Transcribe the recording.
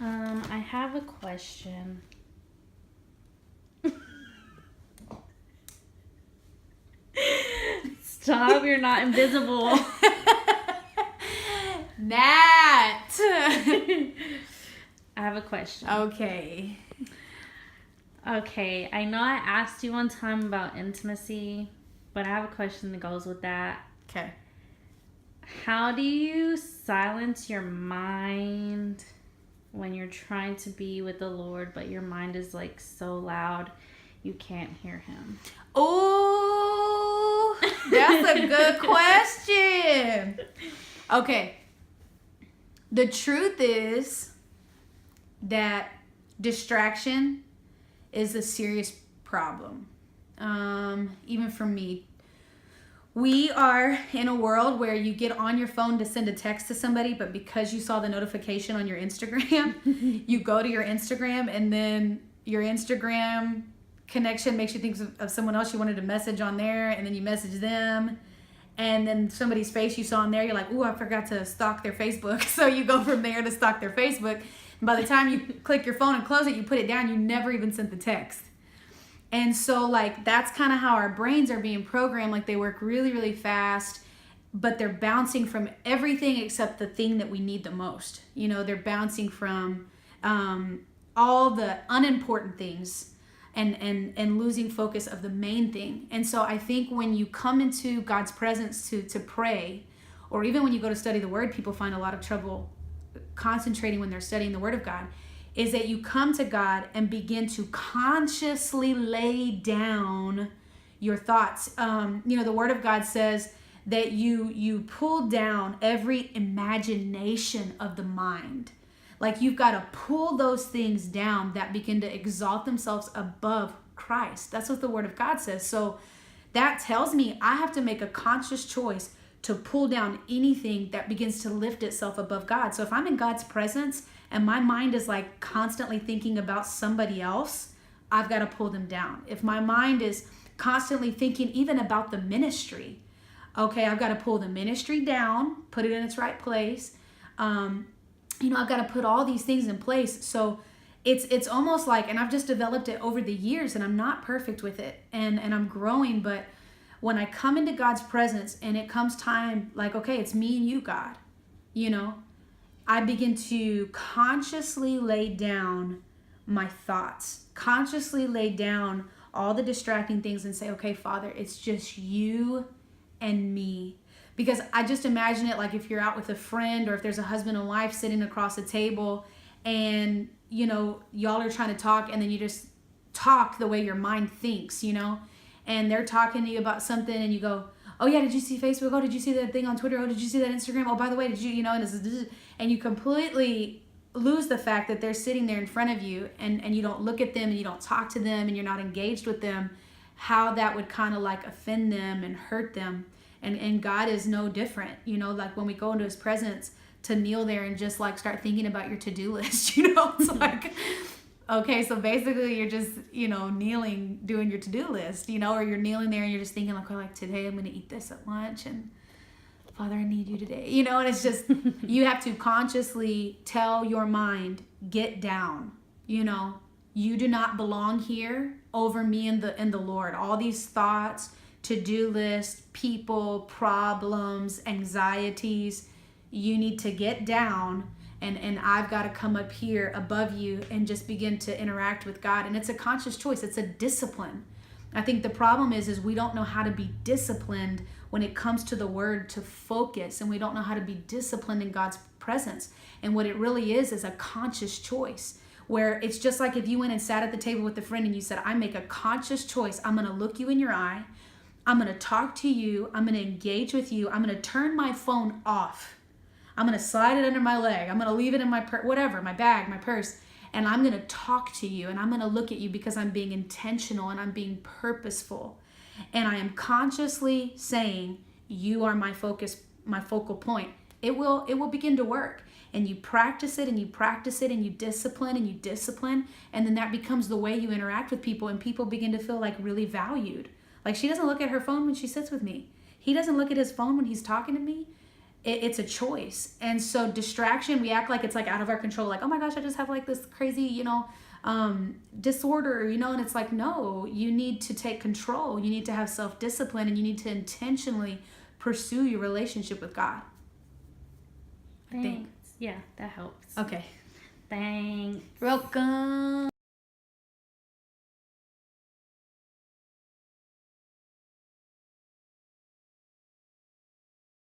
I have a question. Stop, you're not invisible. Nat! I have a question. Okay. Okay, I know I asked you one time about intimacy, but I have a question that goes with that. Okay. How do you silence your mind when you're trying to be with the Lord, but your mind is like so loud you can't hear him? Oh, that's a good question. Okay. The truth is that distraction is a serious problem. Even for me. We are in a world where you get on your phone to send a text to somebody, but because you saw the notification on your Instagram, you go to your Instagram, and then your Instagram connection makes you think of someone else you wanted to message on there, and then you message them, and then somebody's face you saw on there, you're like, ooh, I forgot to stalk their Facebook. So you go from there to stalk their Facebook. And by the time you click your phone and close it, you put it down, you never even sent the text. And so, like, that's kind of how our brains are being programmed. Like, they work really, really fast, but they're bouncing from everything except the thing that we need the most. You know, they're bouncing from all the unimportant things and losing focus of the main thing. And so I think when you come into God's presence to pray, or even when you go to study the Word, people find a lot of trouble concentrating when they're studying the Word of God, is that you come to God and begin to consciously lay down your thoughts. The Word of God says that you pull down every imagination of the mind. Like, you've got to pull those things down that begin to exalt themselves above Christ. That's what the Word of God says. So that tells me I have to make a conscious choice to pull down anything that begins to lift itself above God. So if I'm in God's presence and my mind is like constantly thinking about somebody else, I've got to pull them down. If my mind is constantly thinking even about the ministry, okay, I've got to pull the ministry down, put it in its right place. I've got to put all these things in place. So it's almost like, and I've just developed it over the years, and I'm not perfect with it, and I'm growing, but when I come into God's presence and it comes time, like, okay, it's me and you, God, I begin to consciously lay down my thoughts, consciously lay down all the distracting things and say, okay, Father, it's just you and me. Because I just imagine it like if you're out with a friend, or if there's a husband and wife sitting across a table and, y'all are trying to talk, and then you just talk the way your mind thinks, and they're talking to you about something, and you go, oh yeah, did you see Facebook? Oh, did you see that thing on Twitter? Oh, did you see that Instagram? Oh, by the way, did you, and you completely lose the fact that they're sitting there in front of you, and you don't look at them, and you don't talk to them, and you're not engaged with them, how that would kind of like offend them and hurt them. And God is no different, like when we go into his presence, to kneel there and just like start thinking about your to-do list, it's like, okay, so basically you're just, kneeling, doing your to-do list, or you're kneeling there and you're just thinking like today I'm going to eat this at lunch, and Father, I need you today, and it's just, you have to consciously tell your mind, get down, you do not belong here over me and the Lord. All these thoughts, to-do list, people, problems, anxieties, you need to get down, and I've got to come up here above you and just begin to interact with God. And it's a conscious choice. It's a discipline. I think the problem is we don't know how to be disciplined when it comes to the Word, to focus, and we don't know how to be disciplined in God's presence. And what it really is a conscious choice, where it's just like if you went and sat at the table with a friend and you said, I make a conscious choice. I'm going to look you in your eye. I'm going to talk to you. I'm going to engage with you. I'm going to turn my phone off. I'm going to slide it under my leg. I'm going to leave it in my whatever, my bag, my purse. And I'm going to talk to you, and I'm going to look at you because I'm being intentional and I'm being purposeful. And I am consciously saying, you are my focus, my focal point. It will begin to work. And you practice it and you practice it and you discipline and you discipline. And then that becomes the way you interact with people, and people begin to feel like really valued. Like, she doesn't look at her phone when she sits with me. He doesn't look at his phone when he's talking to me. it's a choice. And so distraction, we act like it's like out of our control. Like, oh my gosh, I just have like this crazy, disorder, and it's like, no, you need to take control. You need to have self-discipline, and you need to intentionally pursue your relationship with God. Thanks. Yeah, that helps. Okay. Thanks. Welcome.